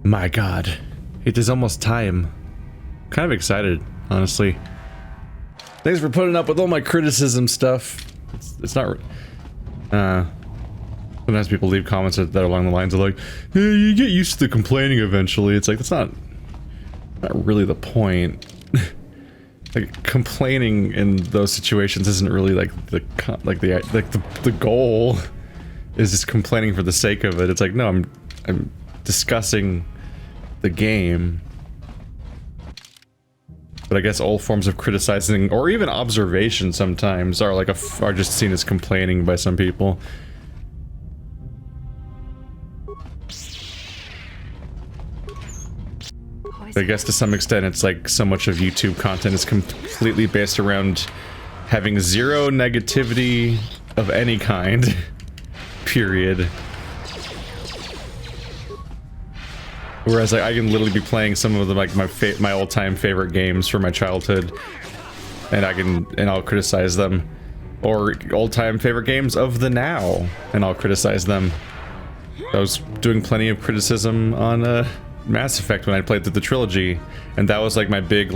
My god. It is almost time. Kind of excited, honestly. Thanks for putting up with all my criticism stuff. It's not... sometimes people leave comments that are along the lines of like, hey, you get used to the complaining eventually. It's like, that's not really the point. Like, complaining in those situations isn't really like the goal is just complaining for the sake of it. It's like, no, I'm discussing the game. But I guess all forms of criticizing or even observation sometimes are like are just seen as complaining by some people. I guess to some extent it's like so much of YouTube content is completely based around having zero negativity of any kind. Period. Whereas like, I can literally be playing some of the like my all-time favorite games from my childhood, and I'll criticize them, or all-time favorite games of the now, and I'll criticize them. I was doing plenty of criticism on Mass Effect when I played through the trilogy, and that was like my big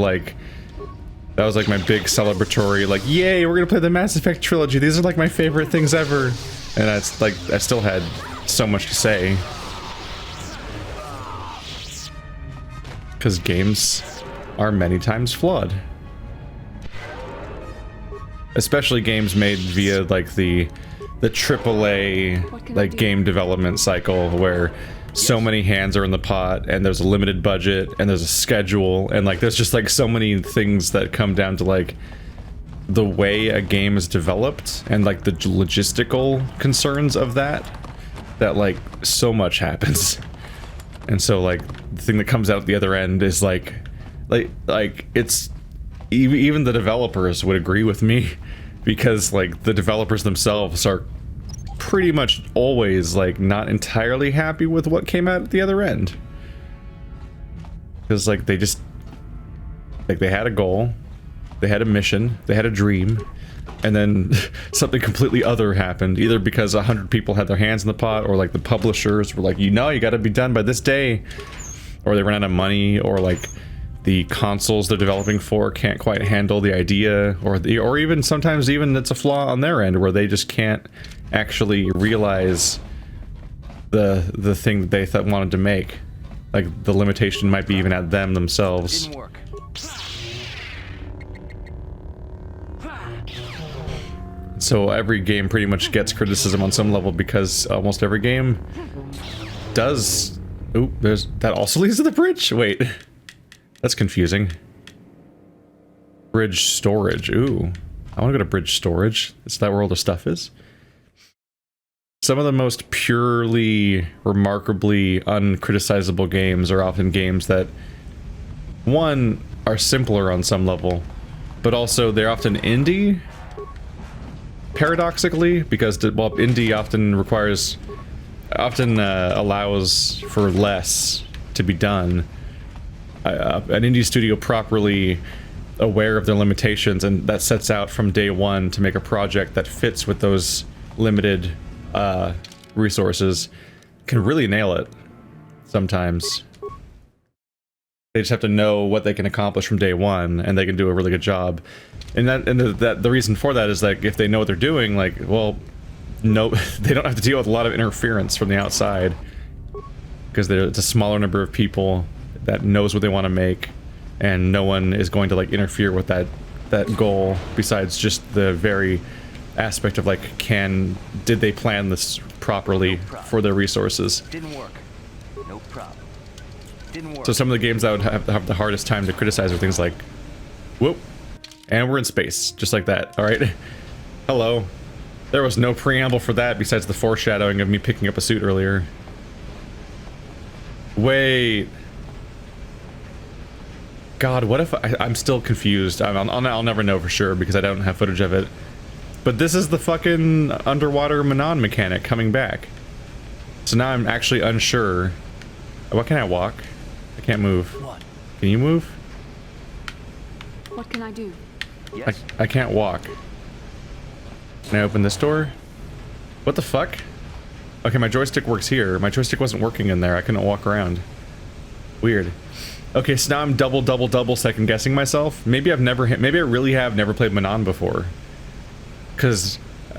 celebratory like, yay, we're gonna play the Mass Effect trilogy. These are like my favorite things ever, and that's like I still had so much to say. Because games are many times flawed. Especially games made via like the AAA like game development cycle where so many hands are in the pot and there's a limited budget and there's a schedule and like there's just like so many things that come down to like the way a game is developed and like the logistical concerns of that like so much happens. And so like the thing that comes out the other end is like it's even the developers would agree with me, because like the developers themselves are pretty much always like not entirely happy with what came out at the other end, because like they just like they had a goal, they had a mission, they had a dream, and then something completely other happened, either because 100 people had their hands in the pot, or like the publishers were like, you gotta be done by this day, or they ran out of money, or like the consoles they're developing for can't quite handle the idea, or even sometimes even it's a flaw on their end where they just can't actually realize the thing that they wanted to make. Like the limitation might be even at them themselves. Didn't work. So every game pretty much gets criticism on some level, because almost every game does... Ooh, that also leads to the bridge? Wait. That's confusing. Bridge storage. Ooh. I want to go to bridge storage. Is that where all the stuff is? Some of the most purely, remarkably uncriticizable games are often games that, one, are simpler on some level, but also they're often indie. Paradoxically, because while indie often allows for less to be done, an indie studio properly aware of their limitations and that sets out from day one to make a project that fits with those limited resources can really nail it sometimes. They just have to know what they can accomplish from day one, and they can do a really good job. And the reason for that is like if they know what they're doing, like, well, no, they don't have to deal with a lot of interference from the outside, because it's a smaller number of people that knows what they want to make, and no one is going to like interfere with that goal besides just the very aspect of like, did they plan this properly for their resources? Didn't work. No problem. Didn't work. So some of the games that would have the hardest time to criticize are things like, whoop, and we're in space, just like that. All right, hello. There was no preamble for that besides the foreshadowing of me picking up a suit earlier. Wait. God, what if I'm still confused? I'll never know for sure because I don't have footage of it. But this is the fucking underwater Manon mechanic coming back. So now I'm actually unsure. What can I walk? I can't move. What? Can you move? What can I do? Yes. I can't walk. Can I open this door? What the fuck? Okay, my joystick works here. My joystick wasn't working in there. I couldn't walk around. Weird. Okay, so now I'm double second guessing myself. Maybe maybe I really have never played Manon before. Because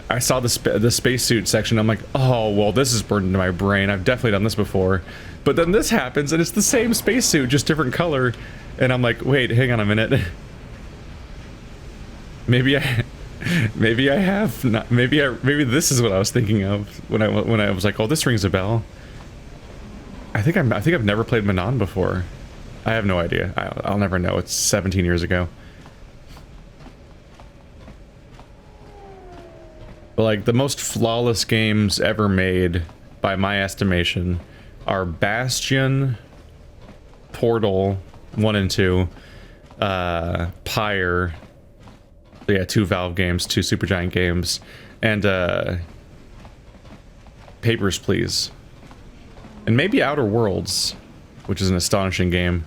I saw the spacesuit section, I'm like, oh, well, this is burned into my brain. I've definitely done this before. But then this happens, and it's the same spacesuit, just different color. And I'm like, wait, hang on a minute. Maybe I have not. Maybe this is what I was thinking of when I was like, oh, this rings a bell. I think I've never played Manon before. I have no idea. I'll never know. It's 17 years ago. But like the most flawless games ever made, by my estimation, are Bastion, Portal 1 and 2, Pyre. Yeah, 2 Valve games, 2 Supergiant games, and Papers, Please. And maybe Outer Worlds, which is an astonishing game.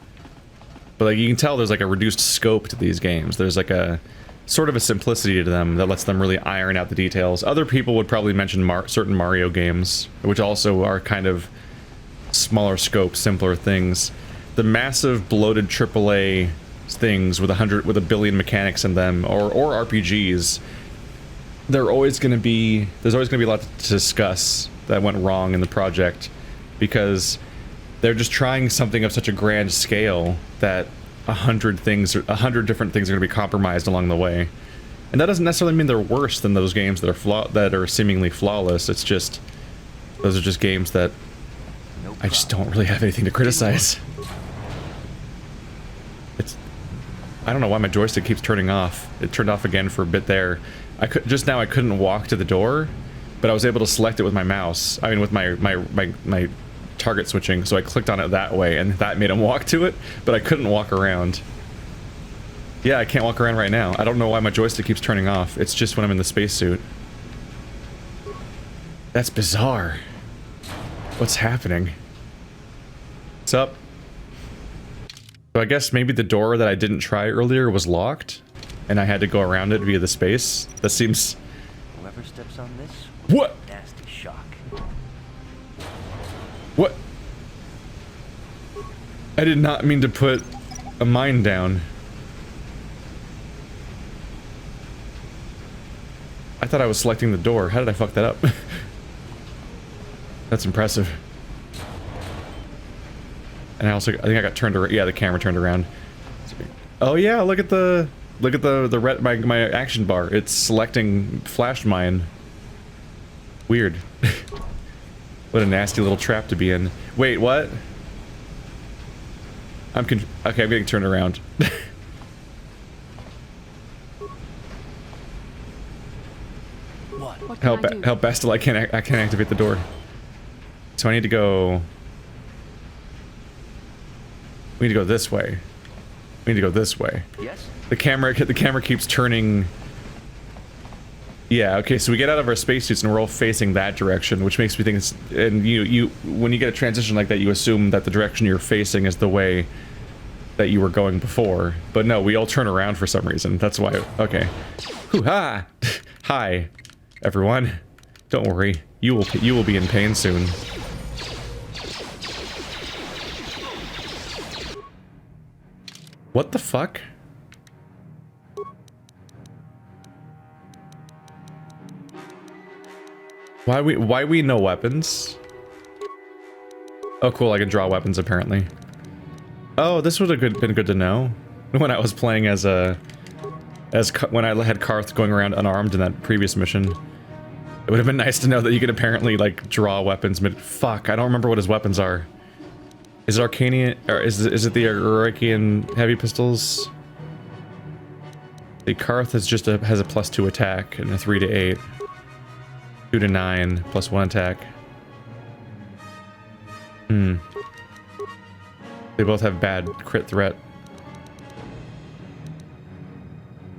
But like you can tell there's like a reduced scope to these games. There's like a sort of a simplicity to them that lets them really iron out the details. Other people would probably mention certain Mario games, which also are kind of smaller scope, simpler things. The massive bloated AAA things with a billion mechanics in them, or RPGs, there's always going to be a lot to discuss that went wrong in the project, because they're just trying something of such a grand scale that 100 different things are going to be compromised along the way. And that doesn't necessarily mean they're worse than those games that are seemingly flawless. It's just those are just games that I just don't really have anything to criticize. I don't know why my joystick keeps turning off. It turned off again for a bit there. Just now I couldn't walk to the door, but I was able to select it with my mouse. I mean, with my target switching, so I clicked on it that way, and that made him walk to it, but I couldn't walk around. Yeah, I can't walk around right now. I don't know why my joystick keeps turning off. It's just when I'm in the spacesuit. That's bizarre. What's happening? What's up? So I guess maybe the door that I didn't try earlier was locked, and I had to go around it via the space. That seems... Whoever steps on this... What? Nasty shock. What? I did not mean to put a mine down. I thought I was selecting the door. How did I fuck that up? That's impressive. And I think I got turned around. Yeah, the camera turned around. Oh yeah, look at the red my action bar. It's selecting flash mine. Weird. What a nasty little trap to be in. Wait, what? Okay, I'm getting turned around. What Help! can I do? Help, Bastil! I can't activate the door. So I need to go. We need to go this way. We need to go this way. Yes? The camera keeps turning. Yeah, okay, so we get out of our spacesuits and we're all facing that direction, which makes me think it's... And when you get a transition like that, you assume that the direction you're facing is the way that you were going before. But no, we all turn around for some reason. That's why... Okay. Hoo-ha! Hi, everyone. Don't worry. You will be in pain soon. What the fuck? Why we no weapons? Oh cool, I can draw weapons apparently. Oh, this would have been good to know when I was playing when I had Karth going around unarmed in that previous mission. It would have been nice to know that you could apparently like draw weapons fuck, I don't remember what his weapons are. Is it Arcanian, or is it the Arakian heavy pistols? The Karth has has a +2 attack and a 3 to 8. 2 to 9, +1 attack. They both have bad crit threat.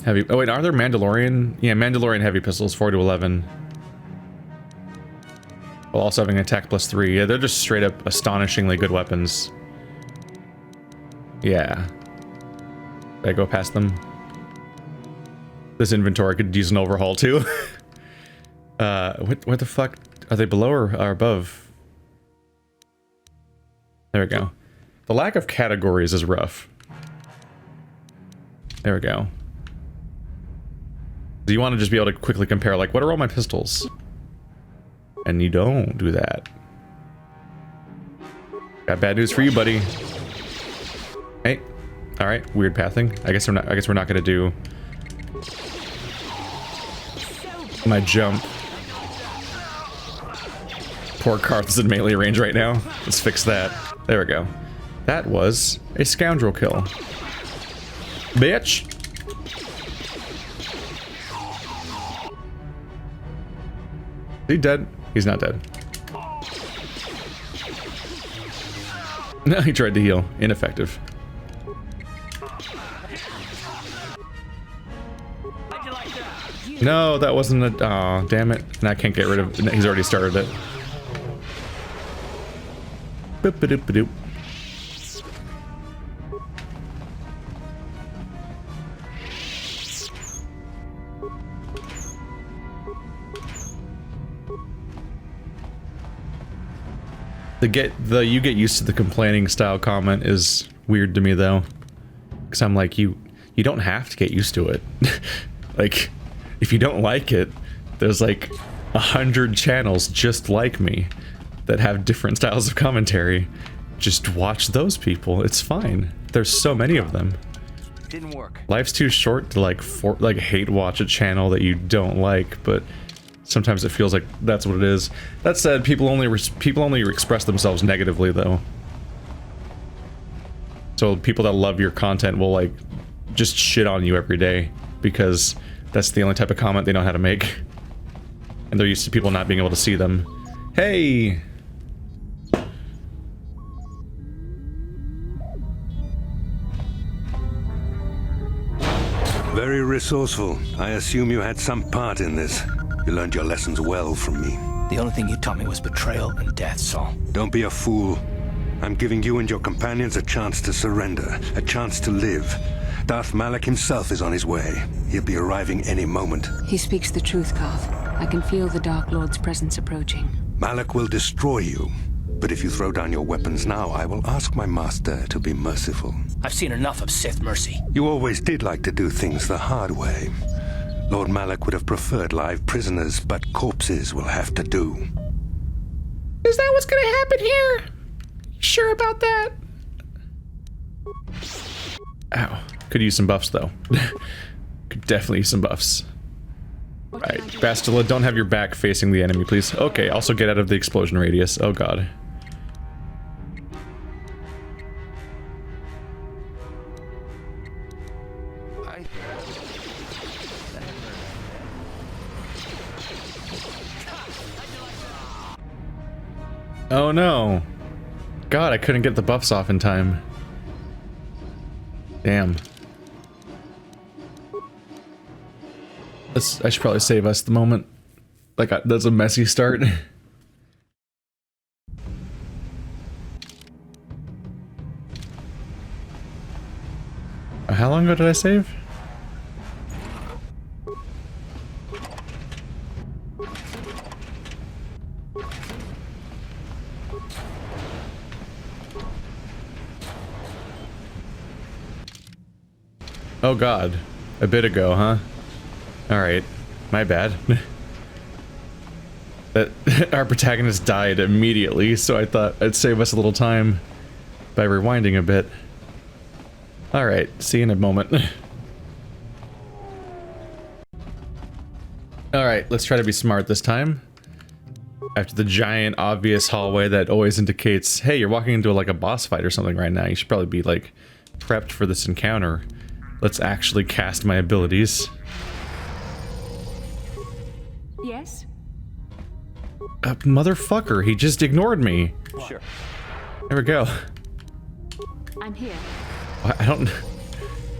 Heavy. Oh wait, are there Mandalorian? Yeah, Mandalorian heavy pistols, 4 to 11. While also having attack +3. Yeah, they're just straight up astonishingly good weapons. Yeah. Did I go past them? This inventory could use an overhaul too. What the fuck? Are they below or above? There we go. The lack of categories is rough. There we go. Do you want to just be able to quickly compare, like, what are all my pistols? And you don't do that. Got bad news for you, buddy. Hey. Alright, weird pathing. I guess we're not gonna do my jump. Poor Karth is in melee range right now. Let's fix that. There we go. That was a scoundrel kill. Bitch! Is he dead? He's not dead. No, he tried to heal. Ineffective. No, that wasn't a... Aw, damn it. And I can't get rid of... He's already started it. Boop-a-doop-a-doop. You get used to the complaining style comment is weird to me though. Cause I'm like, you don't have to get used to it. Like, if you don't like it, there's like 100 channels just like me that have different styles of commentary. Just watch those people. It's fine. There's so many of them. Didn't work. Life's too short to like hate watch a channel that you don't like, but sometimes it feels like that's what it is. That said, people only express themselves negatively though. So people that love your content will like just shit on you every day because that's the only type of comment they know how to make. And they're used to people not being able to see them. Hey! Very resourceful. I assume you had some part in this. You learned your lessons well from me. The only thing you taught me was betrayal and death, Saul. Don't be a fool. I'm giving you and your companions a chance to surrender, a chance to live. Darth Malak himself is on his way. He'll be arriving any moment. He speaks the truth, Karth. I can feel the Dark Lord's presence approaching. Malak will destroy you. But if you throw down your weapons now, I will ask my master to be merciful. I've seen enough of Sith mercy. You always did like to do things the hard way. Lord Malak would have preferred live prisoners, but corpses will have to do. Is that what's gonna happen here? Sure about that? Ow. Could use some buffs, though. Could definitely use some buffs. Alright, Bastila, don't have your back facing the enemy, please. Okay, also get out of the explosion radius. Oh god. Oh no. God, I couldn't get the buffs off in time. Damn. I should probably save us the moment. Like, that's a messy start. How long ago did I save? Oh god. A bit ago, huh? Alright. My bad. That our protagonist died immediately, so I thought I'd save us a little time by rewinding a bit. Alright, see you in a moment. Alright, let's try to be smart this time. After the giant, obvious hallway that always indicates, hey, you're walking into like a boss fight or something right now, you should probably be like prepped for this encounter. Let's actually cast my abilities. Yes? Motherfucker, he just ignored me. Sure. There we go. I'm here. I don't...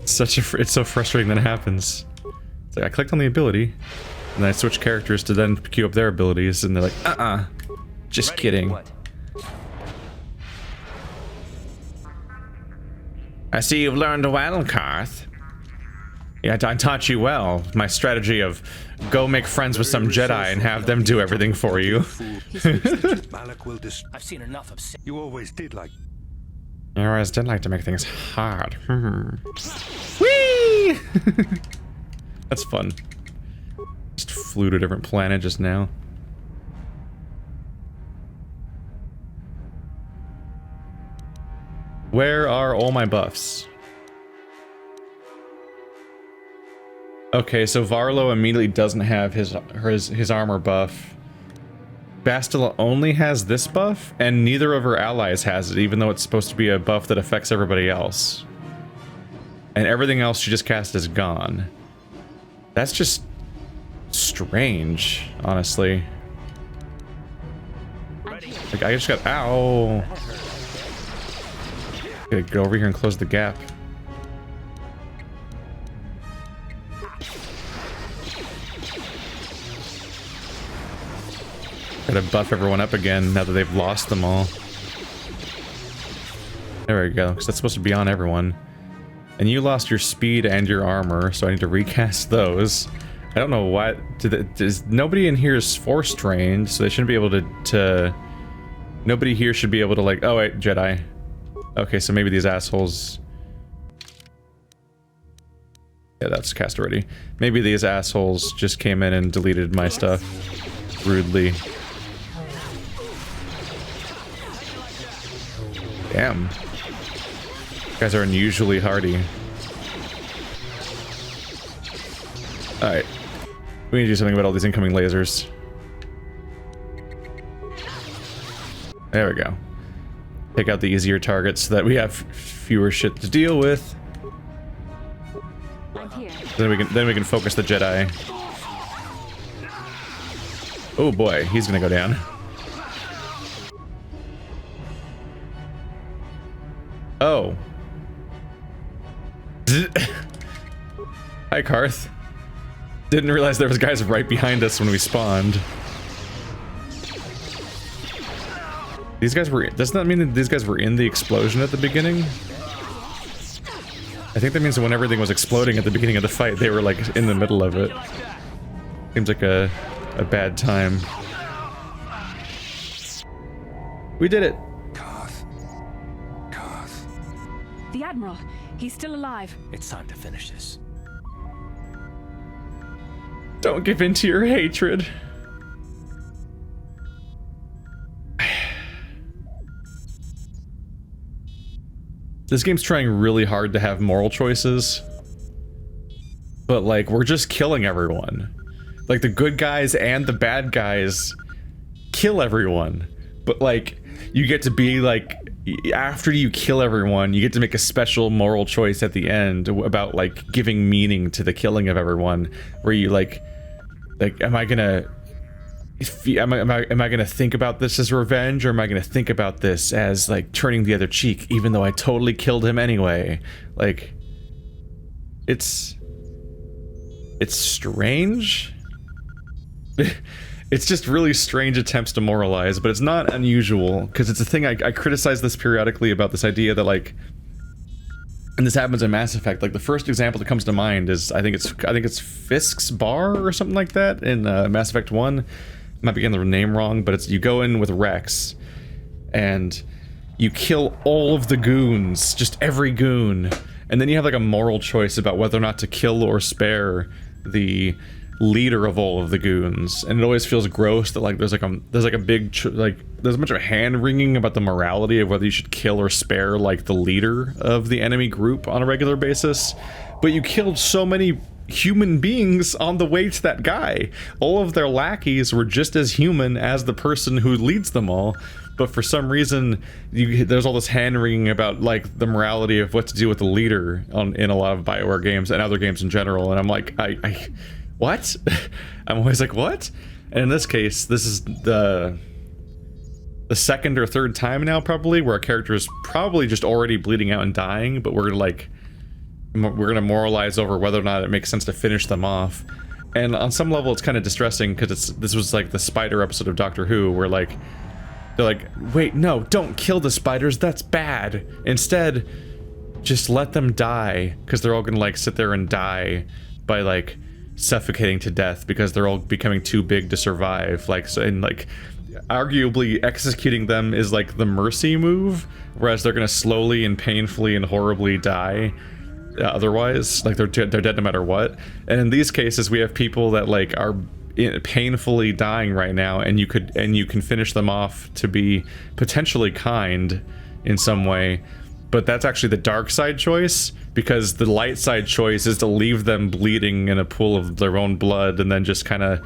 It's so frustrating that it happens. It's like I clicked on the ability, and then I switch characters to then queue up their abilities, and they're like, just Ready? kidding. What? I see you've learned well, Karth. Yeah, I taught you well. My strategy of go make friends with some Jedi and have them do everything for you. Malak will I've seen enough of Sith. You always did like... You always did like to make things hard. Whee! That's fun. Just flew to a different planet just now. Where are all my buffs? Okay, so Varlo immediately doesn't have his armor buff. Bastila only has this buff, and neither of her allies has it, even though it's supposed to be a buff that affects everybody else. And everything else she just cast is gone. That's just strange, honestly. Like, I just got... Ow! Gotta go over here and close the gap. Gotta buff everyone up again now that they've lost them all. There we go, because that's supposed to be on everyone. And you lost your speed and your armor, so I need to recast those. I don't know what... nobody in here is force trained, so they shouldn't be able to... Nobody here should be able to, like... Oh wait, Jedi. Okay, so maybe these assholes... Yeah, that's cast already. Maybe these assholes just came in and deleted my stuff rudely. Damn. You guys are unusually hardy. Alright. We need to do something about all these incoming lasers. There we go. Take out the easier targets so that we have fewer shit to deal with. I'm here. Then we can focus the Jedi. Oh boy, he's gonna go down. Oh. Hi, Karth. Didn't realize there was guys right behind us when we spawned. These guys were... Doesn't that mean that these guys were in the explosion at the beginning? I think that means that when everything was exploding at the beginning of the fight, they were, like, in the middle of it. Seems like a bad time. We did it! The Admiral, he's still alive. It's time to finish this. Don't give in to your hatred. This game's trying really hard to have moral choices. But, like, we're just killing everyone. Like, the good guys and the bad guys kill everyone. But, like, you get to be, like... After you kill everyone, you get to make a special moral choice at the end about, like, giving meaning to the killing of everyone. Where you, like, am I gonna... Am I gonna think about this as revenge, or am I gonna think about this as, like, turning the other cheek, even though I totally killed him anyway? Like, it's strange. It's just really strange attempts to moralize, but it's not unusual, because it's a thing I criticize this periodically about this idea that, like, and this happens in Mass Effect. Like, the first example that comes to mind is I think it's Fisk's Bar or something like that in Mass Effect 1. Might be getting the name wrong, but it's you go in with Rex and you kill all of the goons, just every goon, and then you have, like, a moral choice about whether or not to kill or spare the leader of all of the goons. And it always feels gross that, like, there's a big there's a bunch of hand wringing about the morality of whether you should kill or spare, like, the leader of the enemy group on a regular basis. But you killed so many human beings on the way to that guy. All of their lackeys were just as human as the person who leads them all, but for some reason there's all this hand wringing about, like, the morality of what to do with the leader in a lot of BioWare games and other games in general, and I'm like, what? I'm always like, what? And in this case, this is the second or third time now, probably, where a character is probably just already bleeding out and dying, but we're gonna moralize over whether or not it makes sense to finish them off. And on some level, it's kind of distressing, because this was like the spider episode of Doctor Who, where, like, they're like, wait, no, don't kill the spiders, that's bad. Instead, just let them die, because they're all gonna, like, sit there and die by, like, suffocating to death because they're all becoming too big to survive. Like, so, and like, arguably executing them is like the mercy move, whereas they're gonna slowly and painfully and horribly die otherwise. Like, they're dead no matter what. And in these cases, we have people that like are painfully dying right now, and you can finish them off to be potentially kind in some way. But that's actually the dark side choice, because the light side choice is to leave them bleeding in a pool of their own blood and then just kind of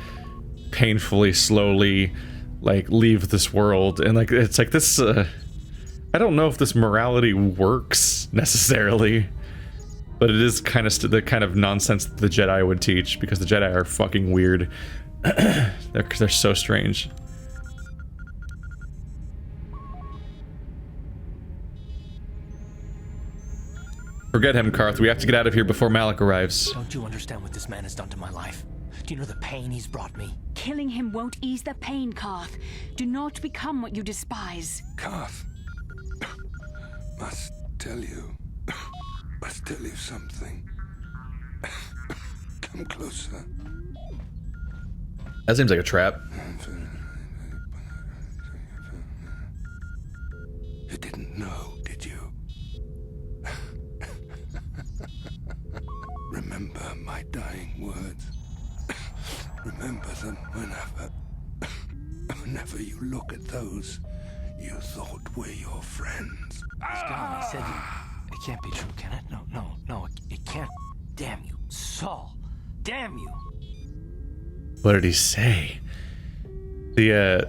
painfully, slowly, like, leave this world. And like, it's like this, I don't know if this morality works necessarily, but it is kind of the kind of nonsense that the Jedi would teach, because the Jedi are fucking weird. they're so strange. Forget him, Karth. We have to get out of here before Malak arrives. Don't you understand what this man has done to my life? Do you know the pain he's brought me? Killing him won't ease the pain, Karth. Do not become what you despise. Karth, must tell you something. Come closer. That seems like a trap. You didn't know, did you? Remember my dying words. Remember them whenever you look at those you thought were your friends. He's gone. I said it can't be true, can it? No, it can't. Damn you, Saul. Damn you. What did he say? The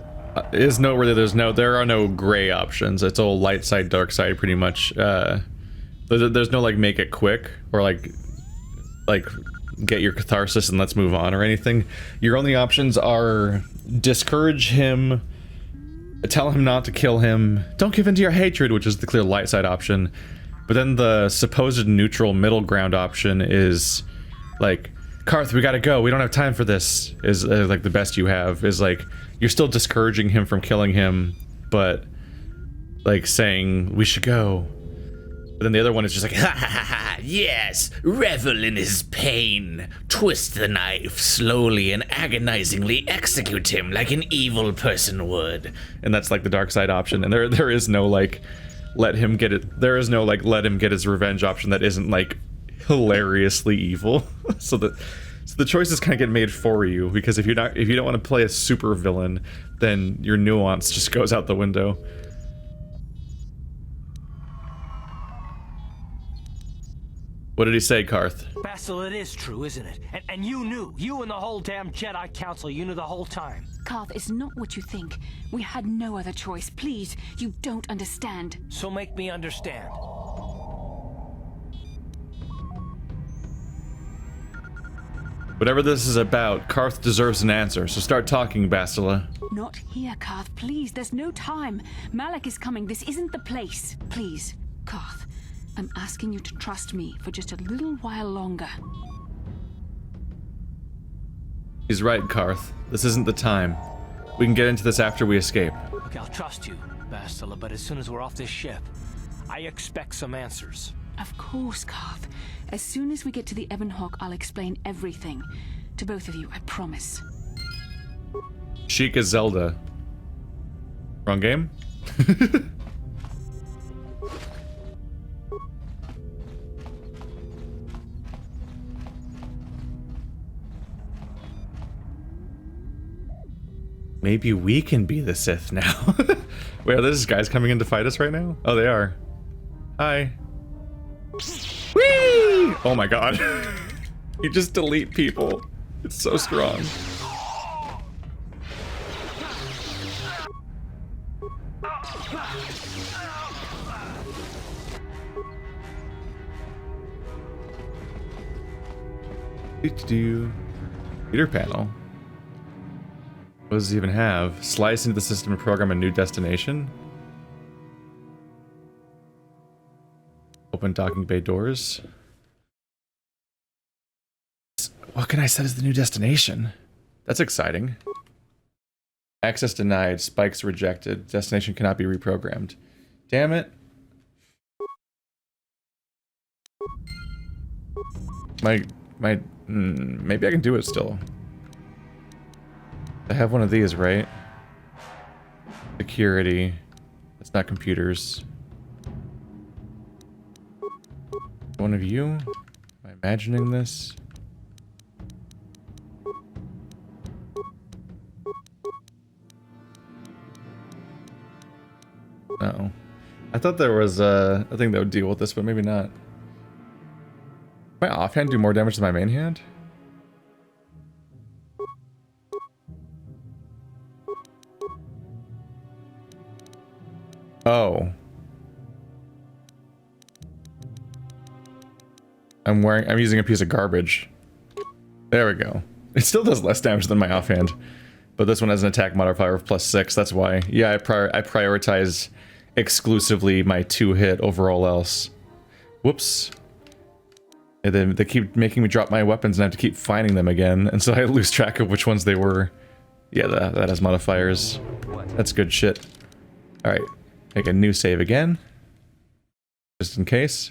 is noteworthy. There are no gray options. It's all light side, dark side, pretty much. There's no like make it quick or like get your catharsis and let's move on or anything. Your only options are discourage him, tell him not to kill him, don't give in to your hatred, which is the clear light side option. But then the supposed neutral middle ground option is like, Karth, we gotta go, we don't have time for this, is like the best you have, is like, you're still discouraging him from killing him, but like saying, we should go. But then the other one is just like, ha ha ha ha, yes, revel in his pain, twist the knife slowly and agonizingly execute him like an evil person would. And that's like the dark side option, and there is no like, let him get it, there is no like, let him get his revenge option that isn't like, hilariously evil. so the choices kind of get made for you, because if you don't want to play a super villain, then your nuance just goes out the window. What did he say, Karth? Basil, it is true, isn't it? And you knew. You and the whole damn Jedi Council, you knew the whole time. Karth, it's not what you think. We had no other choice. Please, you don't understand. So make me understand. Whatever this is about, Karth deserves an answer, so start talking, Bastila. Not here, Karth, please. There's no time. Malak is coming. This isn't the place. Please, Karth, I'm asking you to trust me for just a little while longer. He's right, Karth. This isn't the time. We can get into this after we escape. Look, I'll trust you, Bastila, but as soon as we're off this ship, I expect some answers. Of course, Karth. As soon as we get to the Ebonhawk, I'll explain everything. To both of you, I promise. Kashyyyk is Zelda. Wrong game? Maybe we can be the Sith now. Wait, are those guys coming in to fight us right now? Oh, they are. Hi. Whee! Oh my god. You just delete people. It's so strong. Computer panel. What does it even have? Slice into the system and program a new destination. Open docking bay doors. What can I set as the new destination? That's exciting. Access denied. Spikes rejected. Destination cannot be reprogrammed. Damn it. Maybe I can do it still. I have one of these, right? Security. It's not computers. One of you? Am I imagining this? No. I thought there was a thing that would deal with this, but maybe not. My offhand do more damage than my main hand? Oh. I'm using a piece of garbage. There we go. It still does less damage than my offhand. But this one has an attack modifier of +6, that's why. Yeah, I prioritize exclusively my 2-hit over all else. Whoops. And then they keep making me drop my weapons and I have to keep finding them again, and so I lose track of which ones they were. Yeah, that has modifiers. That's good shit. Alright, make a new save again. Just in case.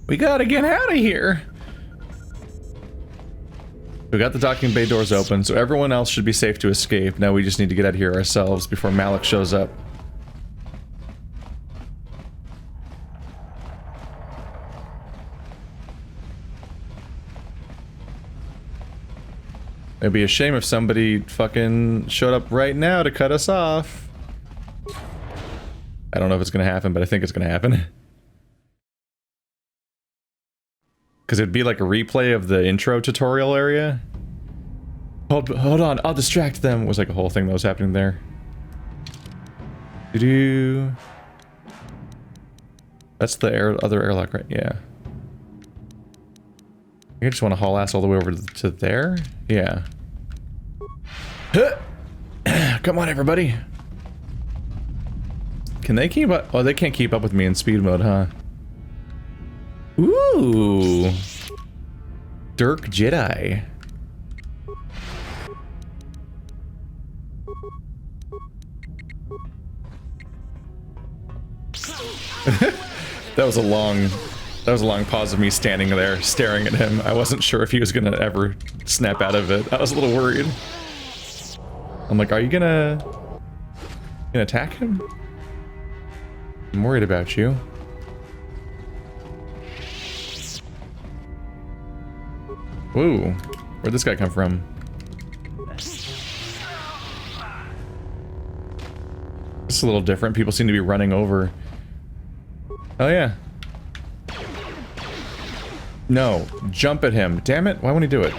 We gotta get out of here! We got the docking bay doors open, so everyone else should be safe to escape. Now we just need to get out of here ourselves before Malak shows up. It'd be a shame if somebody fucking showed up right now to cut us off. I don't know if it's gonna happen, but I think it's gonna happen. Because it'd be like a replay of the intro tutorial area. Hold on, I'll distract them. Was like a whole thing that was happening there. Doo-doo. That's the other airlock, right? Yeah. I just want to haul ass all the way over to there? Yeah. Come on, everybody. Can they keep up? Oh, they can't keep up with me in speed mode, huh? Ooh. Dirk Jedi. That was a long pause of me standing there staring at him. I wasn't sure if he was gonna ever snap out of it. I was a little worried. I'm like, are you gonna attack him? I'm worried about you. Whoa, where'd this guy come from? This is a little different. People seem to be running over. Oh yeah. No, jump at him. Damn it, why won't he do it?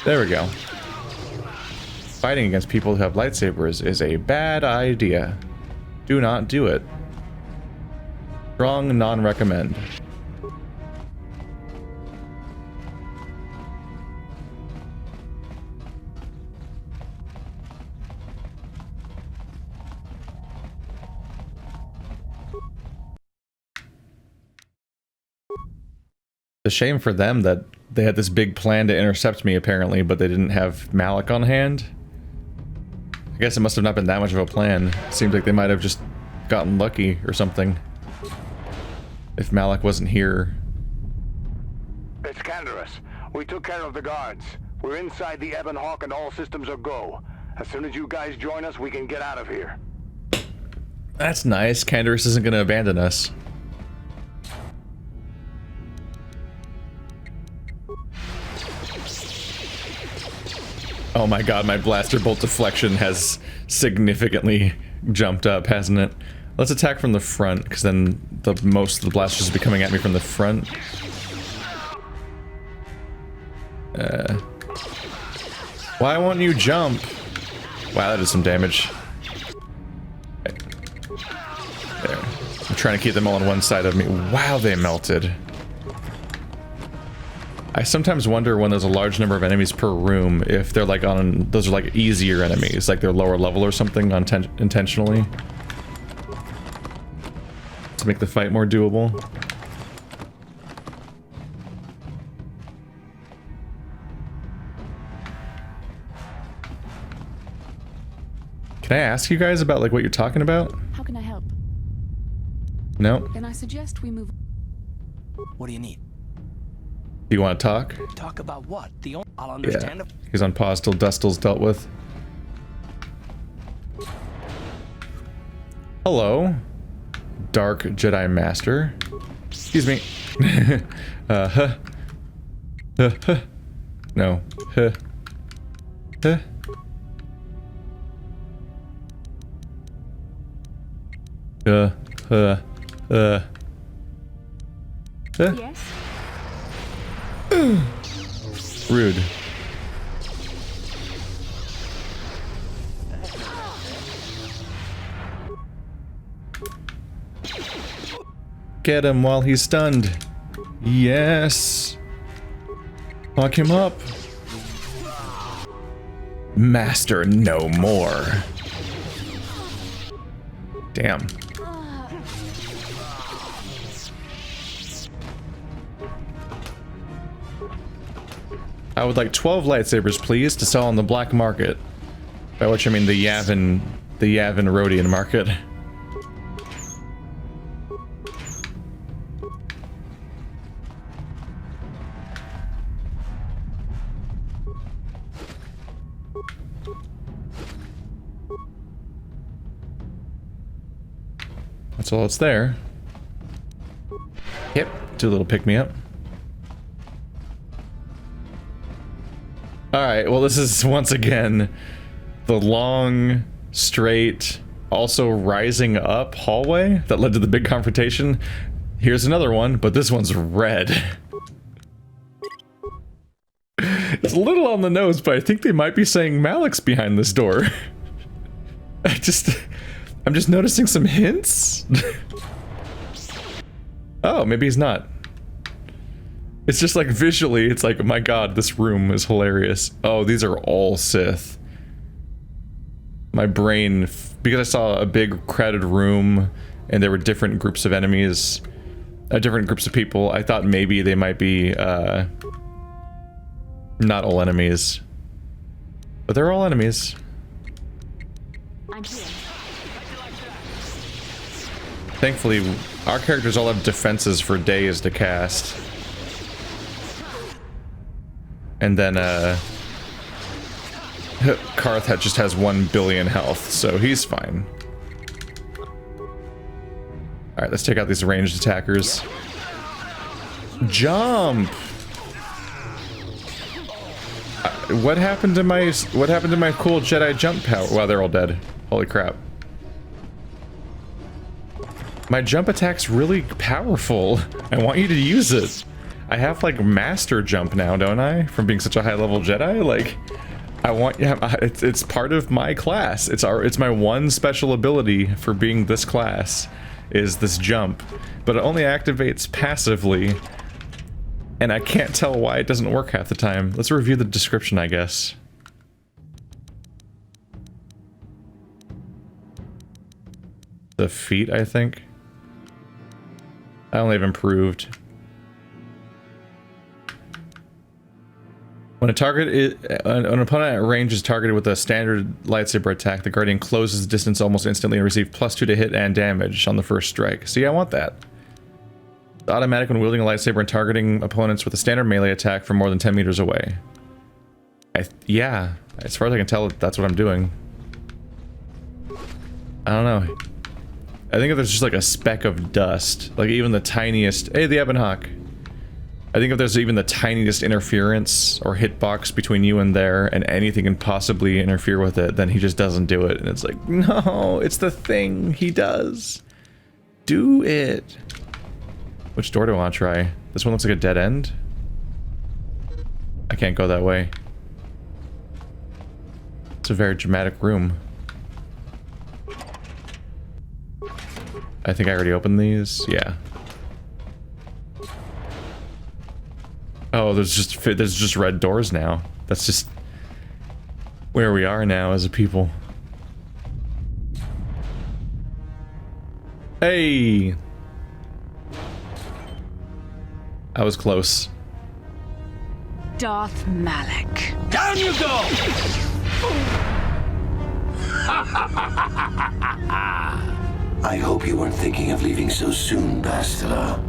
There we go. Fighting against people who have lightsabers is a bad idea. Do not do it. Strong non-recommend. It's a shame for them that they had this big plan to intercept me, apparently, but they didn't have Malak on hand. I guess it must have not been that much of a plan. Seems like they might have just gotten lucky or something. If Malak wasn't here. It's Canderous. We took care of the guards. We're inside the Ebon Hawk and all systems are go. As soon as you guys join us, we can get out of here. That's nice. Canderous isn't going to abandon us. Oh my god, my blaster bolt deflection has significantly jumped up, hasn't it? Let's attack from the front, because then most of the blasters will be coming at me from the front. Why won't you jump? Wow, that did some damage. Okay. There. I'm trying to keep them all on one side of me. Wow, they melted. I sometimes wonder when there's a large number of enemies per room if they're like on, those are like easier enemies, like they're lower level or something intentionally. To make the fight more doable. Can I ask you guys about like what you're talking about? How can I help? No? Then I suggest we move. What do you need? Do you want to talk? Talk about what? I'll understand. Yeah. He's on pause till Dustel's dealt with. Hello, Dark Jedi Master. Excuse me. No. Yes. Rude. Get him while he's stunned. Yes. Lock him up. Master no more. Damn. I would like 12 lightsabers, please, to sell on the black market. By which I mean the Yavin Rodian market. That's all that's there. Yep, do a little pick-me-up. Alright, well this is once again the long, straight, also rising up hallway that led to the big confrontation. Here's another one, but this one's red. It's a little on the nose, but I think they might be saying Malak's behind this door. I'm just noticing some hints. Oh, maybe he's not. It's just like visually, it's like, my god, this room is hilarious. Oh, these are all Sith. My brain, because I saw a big crowded room and there were different groups of enemies, different groups of people, I thought maybe they might be, not all enemies. But they're all enemies. I'm here. Thankfully, our characters all have defenses for days to cast. And then, Karth just has 1 billion health, so he's fine. Alright, let's take out these ranged attackers. Jump! What happened to my cool Jedi jump power? Wow, they're all dead. Holy crap. My jump attack's really powerful. I want you to use it. I have like master jump now, don't I? From being such a high level Jedi, like I want, yeah, it's part of my class. It's my one special ability for being this class is this jump, but it only activates passively, and I can't tell why it doesn't work half the time. Let's review the description, I guess. The feat, I think. I only have improved. When an opponent at range is targeted with a standard lightsaber attack, the Guardian closes the distance almost instantly and receives +2 to hit and damage on the first strike. See, I want that. It's automatic when wielding a lightsaber and targeting opponents with a standard melee attack from more than 10 meters away. Yeah, as far as I can tell, that's what I'm doing. I don't know. I think if there's just like a speck of dust, like even the tiniest... Hey, the Ebon Hawk. I think if there's even the tiniest interference or hitbox between you and there, and anything can possibly interfere with it, then he just doesn't do it. And it's like, no, it's the thing he does. Do it. Which door do I want to try? This one looks like a dead end. I can't go that way. It's a very dramatic room. I think I already opened these. Yeah. Oh, there's just red doors now. That's just where we are now as a people. Hey! I was close. Darth Malak. Down you go! I hope you weren't thinking of leaving so soon, Bastila.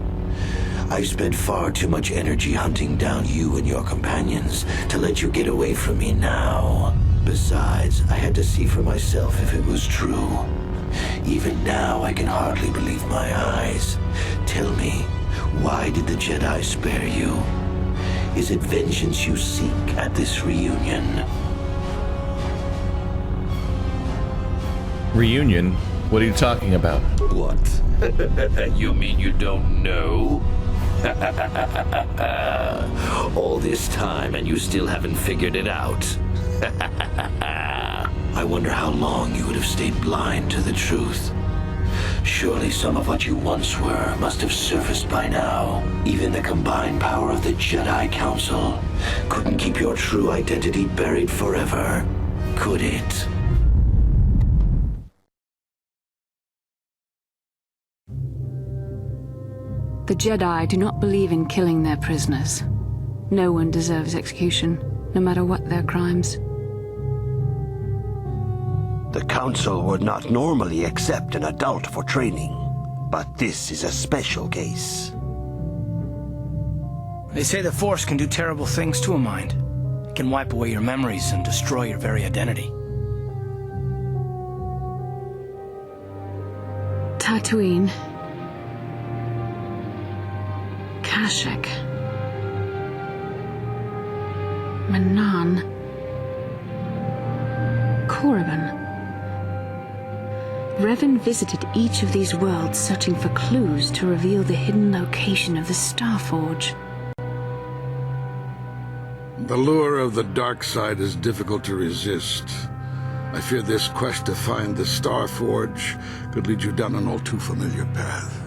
I spent far too much energy hunting down you and your companions to let you get away from me now. Besides, I had to see for myself if it was true. Even now, I can hardly believe my eyes. Tell me, why did the Jedi spare you? Is it vengeance you seek at this reunion? Reunion? What are you talking about? What? You mean you don't know? All this time and you still haven't figured it out? I wonder how long you would have stayed blind to the truth. Surely some of what you once were must have surfaced by now. Even the combined power of the Jedi Council couldn't keep your true identity buried forever, could it? The Jedi do not believe in killing their prisoners. No one deserves execution, no matter what their crimes. The Council would not normally accept an adult for training, but this is a special case. They say the Force can do terrible things to a mind. It can wipe away your memories and destroy your very identity. Tatooine. Kashyyyk. Manan. Korriban. Revan visited each of these worlds searching for clues to reveal the hidden location of the Starforge. The lure of the dark side is difficult to resist. I fear this quest to find the Starforge could lead you down an all too familiar path.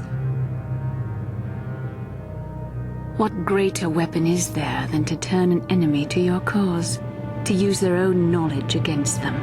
What greater weapon is there than to turn an enemy to your cause, to use their own knowledge against them?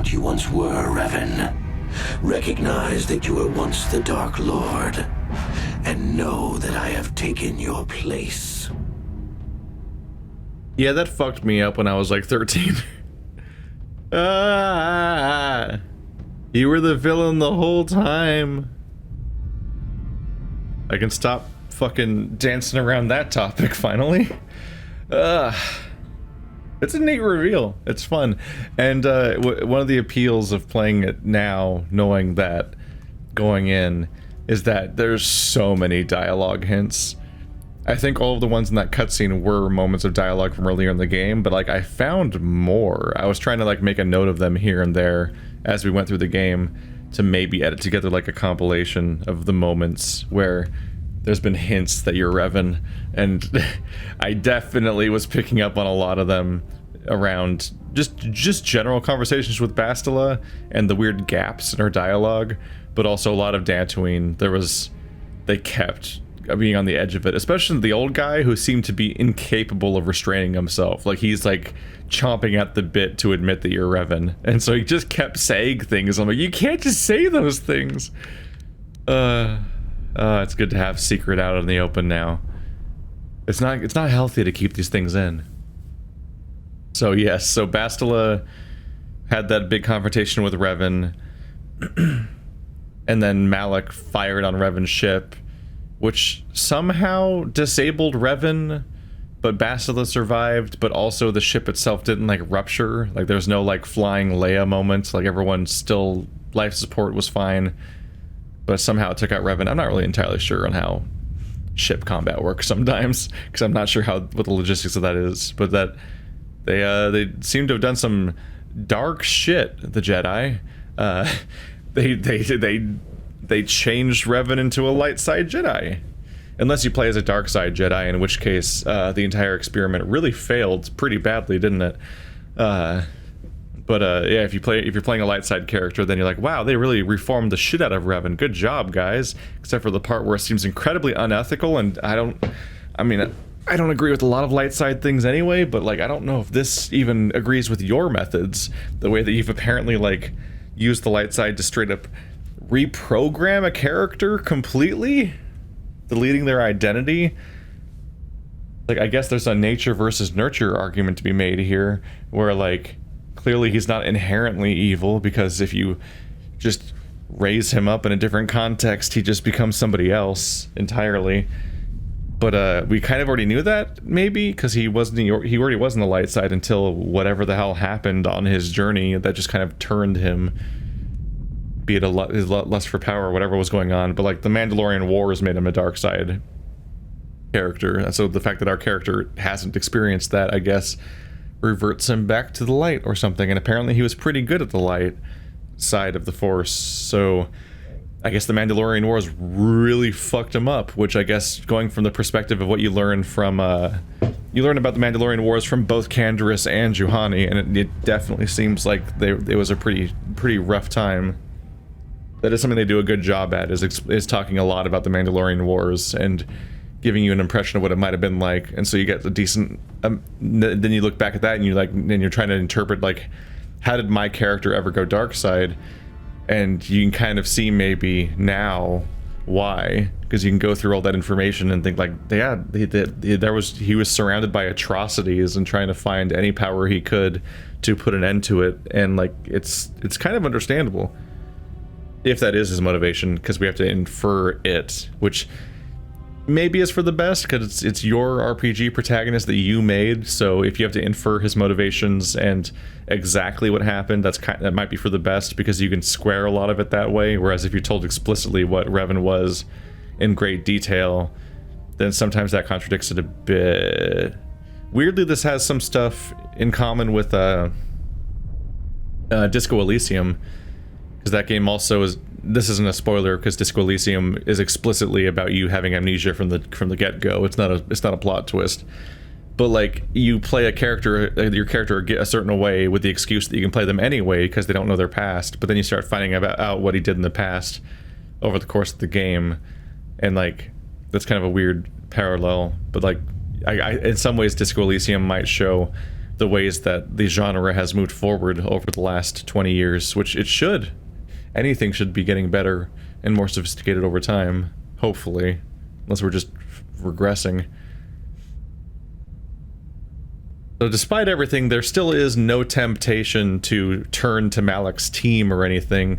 You once were, Revan. Recognize that you were once the Dark Lord, and know that I have taken your place. Yeah, that fucked me up when I was like 13. You were the villain the whole time. I can stop fucking dancing around that topic finally. It's a neat reveal. It's fun. And one of the appeals of playing it now, knowing that going in, is that there's so many dialogue hints. I think all of the ones in that cutscene were moments of dialogue from earlier in the game, but like I found more. I was trying to like make a note of them here and there as we went through the game to maybe edit together like a compilation of the moments where there's been hints that you're Revan, and I definitely was picking up on a lot of them around just general conversations with Bastila and the weird gaps in her dialogue, but also a lot of Tatooine. They kept being on the edge of it, especially the old guy who seemed to be incapable of restraining himself. Like he's like chomping at the bit to admit that you're Revan, and so he just kept saying things. I'm like, you can't just say those things. It's good to have secret out in the open now. It's not healthy to keep these things in. So yes, so Bastila had that big confrontation with Revan. and then Malak fired on Revan's ship, which somehow disabled Revan, but Bastila survived, but also the ship itself didn't like rupture. Like there's no like flying Leia moment. Like everyone still, life support was fine, but somehow it took out Revan. I'm not really entirely sure on how ship combat works sometimes, because I'm not sure what the logistics of that is, but that they seem to have done some dark shit, the Jedi. They changed Revan into a light side Jedi. Unless you play as a dark side Jedi, in which case the entire experiment really failed pretty badly, didn't it? Yeah, if you're playing a light side character, then you're like, wow, they really reformed the shit out of Revan. Good job, guys. Except for the part where it seems incredibly unethical, and I don't agree with a lot of light side things anyway, but like I don't know if this even agrees with your methods. The way that you've apparently like used the light side to straight up reprogram a character completely, deleting their identity. Like, I guess there's a nature versus nurture argument to be made here, where like clearly he's not inherently evil, because if you just raise him up in a different context, he just becomes somebody else entirely. But we kind of already knew that, maybe, because he already was in the light side until whatever the hell happened on his journey that just kind of turned him, be it his lust for power or whatever was going on. But like the Mandalorian Wars made him a dark side character, and so the fact that our character hasn't experienced that, I guess, reverts him back to the light or something. And apparently he was pretty good at the light side of the Force, so I guess the Mandalorian Wars really fucked him up, which I guess, going from the perspective of what you learn from you learn about the Mandalorian Wars from both Canderous and Juhani, and it definitely seems like it was a pretty rough time. That is something they do a good job at, is talking a lot about the Mandalorian Wars and giving you an impression of what it might have been like. And so you get a decent then you look back at that and you're trying to interpret, like, how did my character ever go dark side? And you can kind of see maybe now why, because you can go through all that information and think like, yeah, he was surrounded by atrocities and trying to find any power he could to put an end to it. And like it's kind of understandable if that is his motivation, because we have to infer it, which maybe is for the best, because it's your RPG protagonist that you made. So if you have to infer his motivations and exactly what happened, that might be for the best, because you can square a lot of it that way. Whereas if you're told explicitly what Revan was in great detail, then sometimes that contradicts it a bit. Weirdly, this has some stuff in common with Disco Elysium, because that game also is. This isn't a spoiler, because Disco Elysium is explicitly about you having amnesia from the get-go. It's not a plot twist. But like, you play your character a certain way with the excuse that you can play them anyway because they don't know their past. But then you start finding out what he did in the past over the course of the game, and like that's kind of a weird parallel. But like, I in some ways, Disco Elysium might show the ways that the genre has moved forward over the last 20 years, which it should. Anything should be getting better and more sophisticated over time, hopefully, unless we're just regressing. So despite everything, there still is no temptation to turn to Malak's team or anything.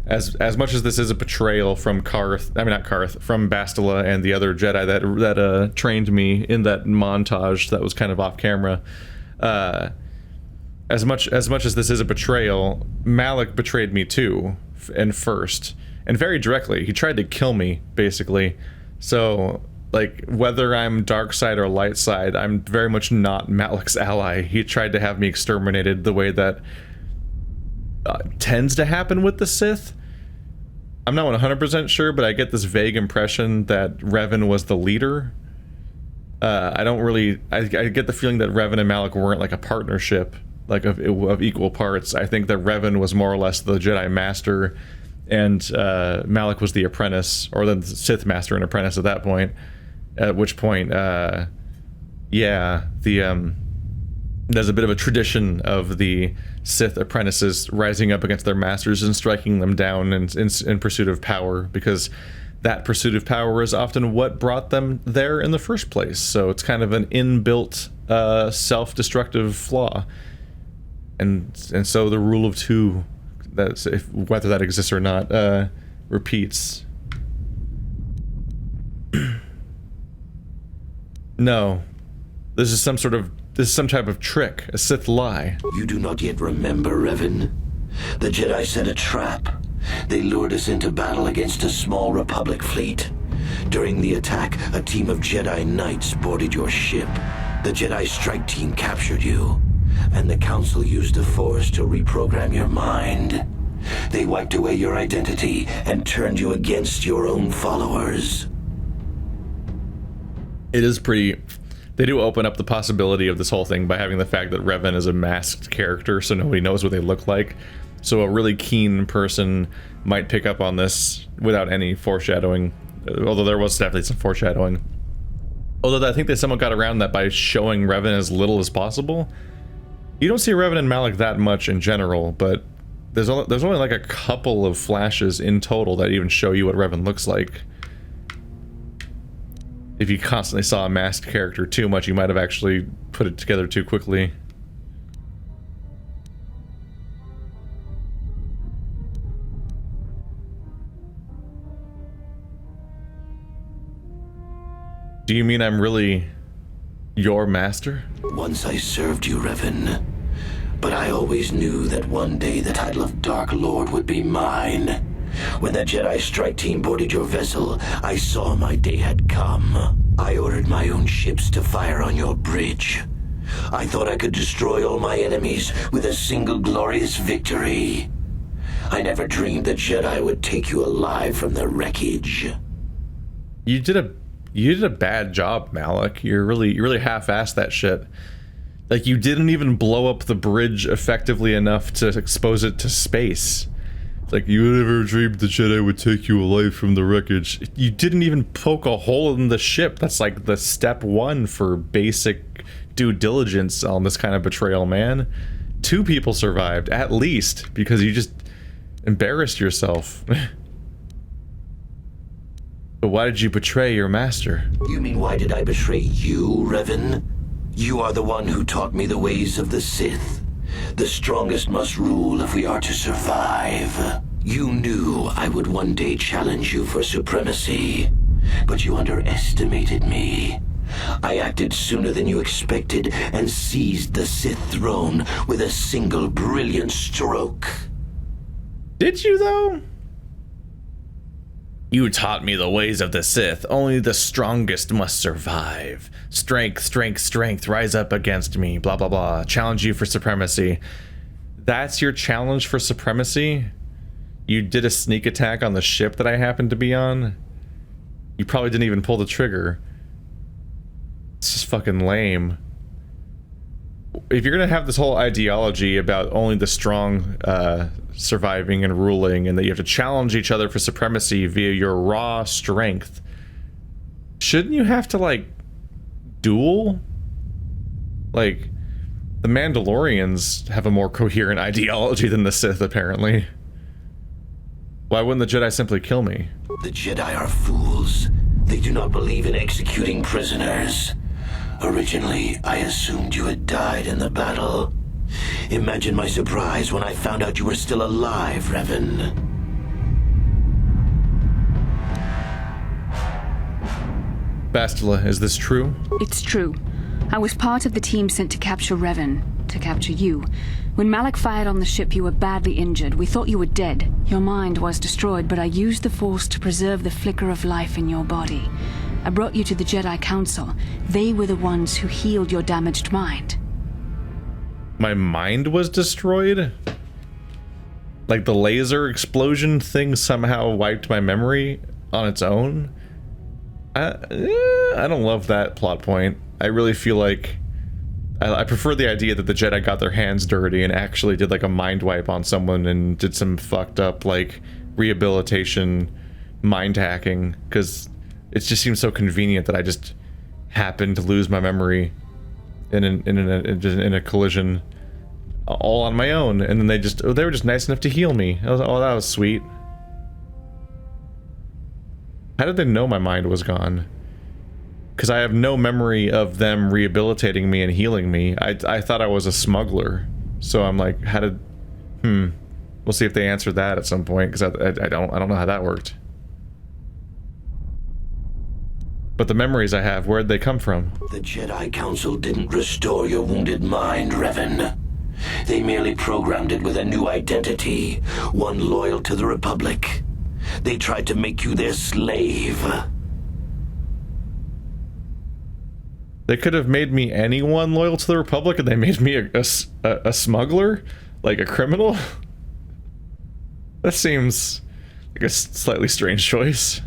As much as this is a betrayal from from Bastila and the other Jedi that trained me in that montage that was kind of off camera. As much as this is a betrayal, Malak betrayed me too, and first, and very directly. He tried to kill me, basically. So, like, whether I'm dark side or light side, I'm very much not Malak's ally. He tried to have me exterminated the way that tends to happen with the Sith. I'm not 100% sure, but I get this vague impression that Revan was the leader. I get the feeling that Revan and Malak weren't like a partnership, like of equal parts. I think that Revan was more or less the Jedi Master, and Malak was the apprentice, or the Sith Master and apprentice at that point. At which point, there's a bit of a tradition of the Sith apprentices rising up against their masters and striking them down in pursuit of power, because that pursuit of power is often what brought them there in the first place. So it's kind of an inbuilt self-destructive flaw. And so the rule of two, whether that exists or not, repeats. No. This is some type of trick, a Sith lie. You do not yet remember, Revan. The Jedi set a trap. They lured us into battle against a small Republic fleet. During the attack, a team of Jedi Knights boarded your ship. The Jedi strike team captured you, and the Council used the Force to reprogram your mind. They wiped away your identity and turned you against your own followers. It is pretty... They do open up the possibility of this whole thing by having the fact that Revan is a masked character, so nobody knows what they look like. So a really keen person might pick up on this without any foreshadowing, although there was definitely some foreshadowing. Although I think they somewhat got around that by showing Revan as little as possible. You don't see Revan and Malak that much in general, but there's only like a couple of flashes in total that even show you what Revan looks like. If you constantly saw a masked character too much, you might have actually put it together too quickly. Do you mean I'm really your master? Once I served you, Revan. But I always knew that one day the title of Dark Lord would be mine. When the Jedi strike team boarded your vessel, I saw my day had come. I ordered my own ships to fire on your bridge. I thought I could destroy all my enemies with a single glorious victory. I never dreamed the Jedi would take you alive from the wreckage. You did a bad job, Malak. You really half-assed that shit. Like, you didn't even blow up the bridge effectively enough to expose it to space. Like, you never dreamed the Jedi would take you alive from the wreckage. You didn't even poke a hole in the ship. That's like the step one for basic due diligence on this kind of betrayal, man. 2 people survived, at least, because you just embarrassed yourself. But why did you betray your master? You mean why did I betray you, Revan? You are the one who taught me the ways of the Sith. The strongest must rule if we are to survive. You knew I would one day challenge you for supremacy, but you underestimated me. I acted sooner than you expected and seized the Sith throne with a single brilliant stroke. Did you, though? You taught me the ways of the Sith. Only the strongest must survive. Strength, strength, strength. Rise up against me. Blah, blah, blah. Challenge you for supremacy. That's your challenge for supremacy? You did a sneak attack on the ship that I happened to be on? You probably didn't even pull the trigger. It's just fucking lame. If you're gonna have this whole ideology about only the strong surviving and ruling, and that you have to challenge each other for supremacy via your raw strength, shouldn't you have to, like, duel? Like, the Mandalorians have a more coherent ideology than the Sith, apparently. Why wouldn't the Jedi simply kill me? The Jedi are fools. They do not believe in executing prisoners. Originally, I assumed you had died in the battle. Imagine my surprise when I found out you were still alive, Revan. Bastila, is this true? It's true. I was part of the team sent to capture Revan, to capture you. When Malak fired on the ship, you were badly injured. We thought you were dead. Your mind was destroyed, but I used the Force to preserve the flicker of life in your body. I brought you to the Jedi Council. They were the ones who healed your damaged mind. My mind was destroyed? Like the laser explosion thing somehow wiped my memory on its own? I don't love that plot point. I really feel like I prefer the idea that the Jedi got their hands dirty and actually did like a mind wipe on someone and did some fucked up like rehabilitation mind hacking, because it just seems so convenient that I just happened to lose my memory in a collision all on my own, and then they were just nice enough to heal me. That was sweet. How did they know my mind was gone? Because I have no memory of them rehabilitating me and healing me. I thought I was a smuggler. So I'm like, how did... We'll see if they answer that at some point, because I don't know how that worked. But the memories I have, where'd they come from? The Jedi Council didn't restore your wounded mind, Revan. They merely programmed it with a new identity, one loyal to the Republic. They tried to make you their slave. They could have made me anyone loyal to the Republic, and they made me a smuggler? Like a criminal? That seems like a slightly strange choice.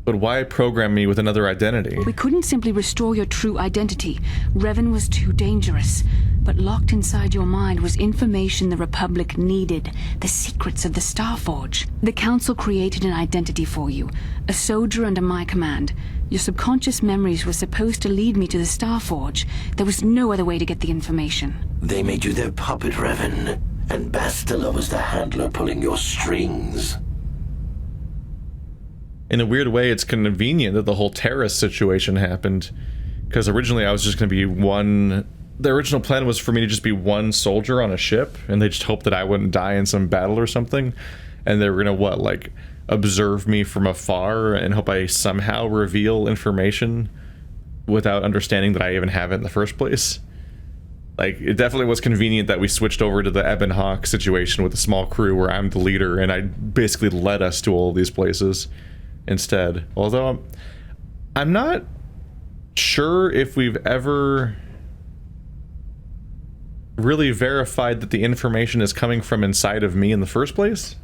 But why program me with another identity? We couldn't simply restore your true identity. Revan was too dangerous. But locked inside your mind was information the Republic needed, the secrets of the Starforge. The Council created an identity for you, a soldier under my command. Your subconscious memories were supposed to lead me to the Starforge. There was no other way to get the information. They made you their puppet, Revan, and Bastila was the handler pulling your strings. In a weird way, it's convenient that the whole terrorist situation happened. Because originally I was just going to be one... The original plan was for me to just be one soldier on a ship, and they just hoped that I wouldn't die in some battle or something. And they were going to, what, like, observe me from afar and hope I somehow reveal information without understanding that I even have it in the first place. Like, it definitely was convenient that we switched over to the Ebon Hawk situation with a small crew where I'm the leader, and I basically led us to all these places instead. Although I'm not sure if we've ever really verified that the information is coming from inside of me in the first place.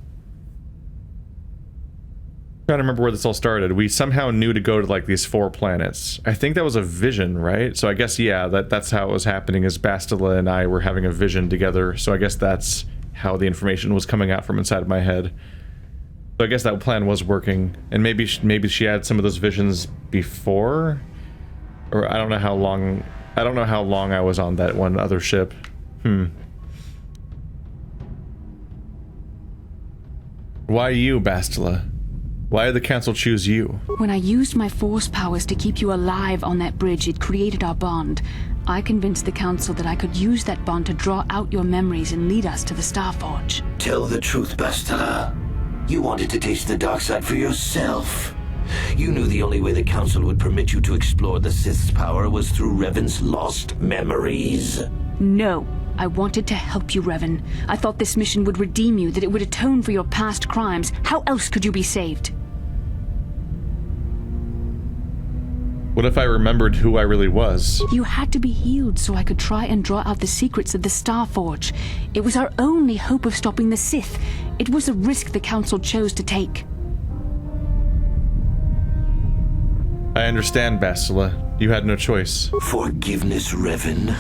I'm trying to remember where this all started. We somehow knew to go to like these 4 planets. I think that was a vision, right? So I guess, yeah, that's how it was happening, is Bastila and I were having a vision together. So I guess that's how the information was coming out from inside of my head. So I guess that plan was working, and maybe she had some of those visions before, or I don't know how long I was on that one other ship. Why you, Bastila? Why did the Council choose you? When I used my force powers to keep you alive on that bridge, it created our bond. I convinced the Council that I could use that bond to draw out your memories and lead us to the Starforge. Tell the truth, Bastila. You wanted to taste the dark side for yourself. You knew the only way the Council would permit you to explore the Sith's power was through Revan's lost memories. No. I wanted to help you, Revan. I thought this mission would redeem you, that it would atone for your past crimes. How else could you be saved? What if I remembered who I really was? You had to be healed so I could try and draw out the secrets of the Starforge. It was our only hope of stopping the Sith. It was a risk the Council chose to take. I understand, Bastila. You had no choice. Forgiveness, Revan.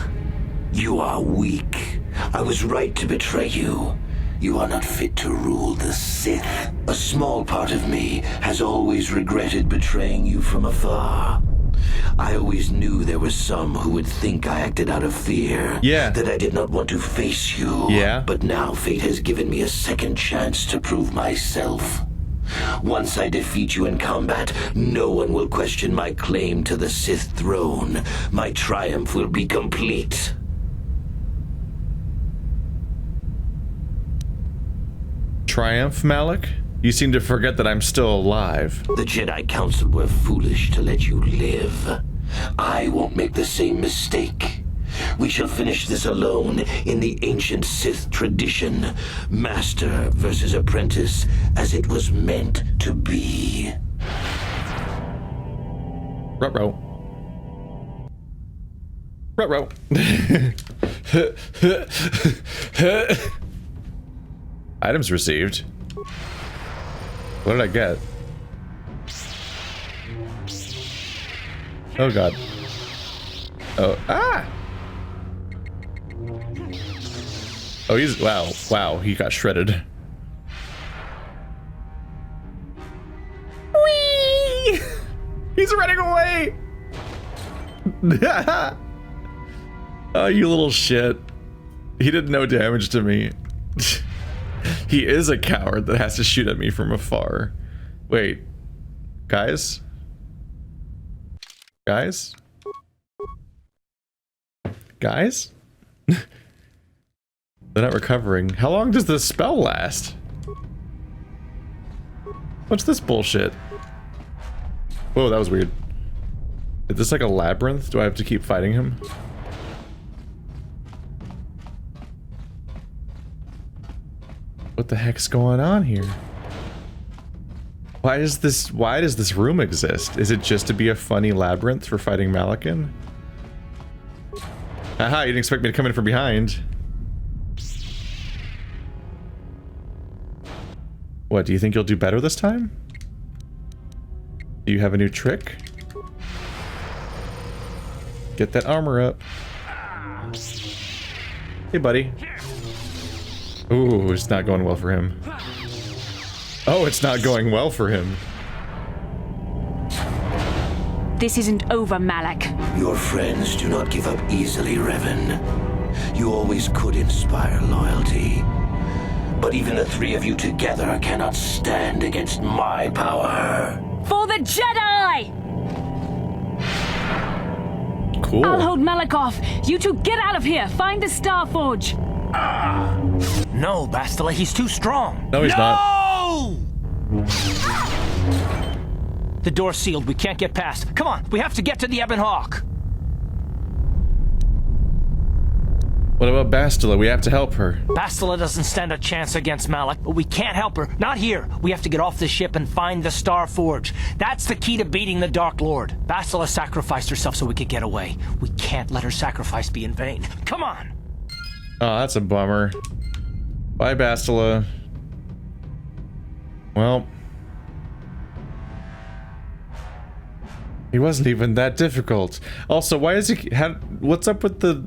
You are weak. I was right to betray you. You are not fit to rule the Sith. A small part of me has always regretted betraying you from afar. I always knew there were some who would think I acted out of fear. Yeah. That I did not want to face you. Yeah. But now fate has given me a second chance to prove myself. Once I defeat you in combat, no one will question my claim to the Sith throne. My triumph will be complete. Triumph, Malak? You seem to forget that I'm still alive. The Jedi Council were foolish to let you live. I won't make the same mistake. We shall finish this alone in the ancient Sith tradition. Master versus apprentice, as it was meant to be. Ruh-roh. Ruh-roh. Items received. What did I get? Oh god. Oh, ah! Oh, he's, wow, he got shredded. Whee! He's running away! Oh, you little shit. He did no damage to me. He is a coward that has to shoot at me from afar. Wait. Guys? Guys? Guys? They're not recovering. How long does this spell last? What's this bullshit? Whoa, that was weird. Is this like a labyrinth? Do I have to keep fighting him? What the heck's going on here? Why does this room exist? Is it just to be a funny labyrinth for fighting Malak in? Haha, you didn't expect me to come in from behind. What, do you think you'll do better this time? Do you have a new trick? Get that armor up. Hey, buddy. Ooh, it's not going well for him. Oh, it's not going well for him. This isn't over, Malak. Your friends do not give up easily, Revan. You always could inspire loyalty. But even the three of you together cannot stand against my power. For the Jedi! Cool. I'll hold Malak off. You two get out of here. Find the Star Forge. No, Bastila, he's too strong. No, he's not. The door's sealed. We can't get past. Come on, we have to get to the Ebon Hawk. What about Bastila? We have to help her. Bastila doesn't stand a chance against Malak, but we can't help her. Not here. We have to get off the ship and find the Star Forge. That's the key to beating the Dark Lord. Bastila sacrificed herself so we could get away. We can't let her sacrifice be in vain. Come on! Oh, that's a bummer. Bye, Bastila. Well... he wasn't even that difficult. Also, why is he... what's up with the...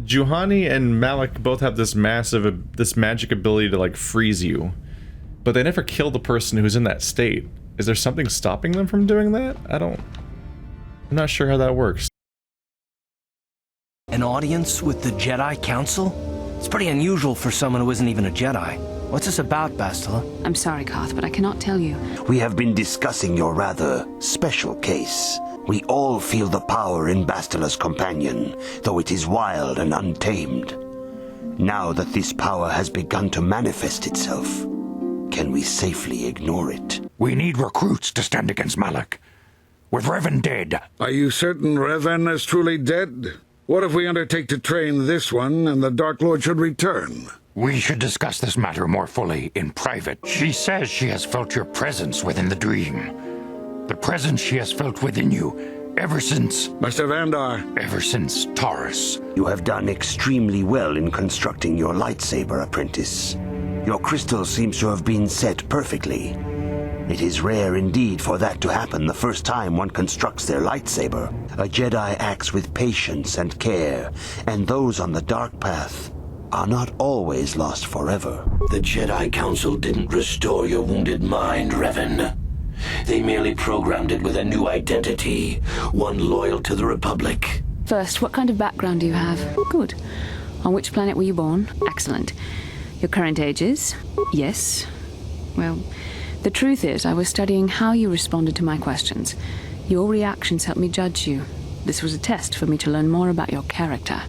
Juhani and Malak both have this magic ability to, like, freeze you. But they never kill the person who's in that state. Is there something stopping them from doing that? I'm not sure how that works. An audience with the Jedi Council? It's pretty unusual for someone who isn't even a Jedi. What's this about, Bastila? I'm sorry, Karth, but I cannot tell you. We have been discussing your rather special case. We all feel the power in Bastila's companion, though it is wild and untamed. Now that this power has begun to manifest itself, can we safely ignore it? We need recruits to stand against Malak. With Revan dead. Are you certain Revan is truly dead? What if we undertake to train this one and the Dark Lord should return? We should discuss this matter more fully in private. She says she has felt your presence within the dream. The presence she has felt within you ever since... Master Vandar. Ever since Taurus. You have done extremely well in constructing your lightsaber, apprentice. Your crystal seems to have been set perfectly. It is rare indeed for that to happen the first time one constructs their lightsaber. A Jedi acts with patience and care, and those on the dark path are not always lost forever. The Jedi Council didn't restore your wounded mind, Revan. They merely programmed it with a new identity, one loyal to the Republic. First, what kind of background do you have? Good. On which planet were you born? Excellent. Your current age is? Yes. Well, the truth is, I was studying how you responded to my questions. Your reactions helped me judge you. This was a test for me to learn more about your character.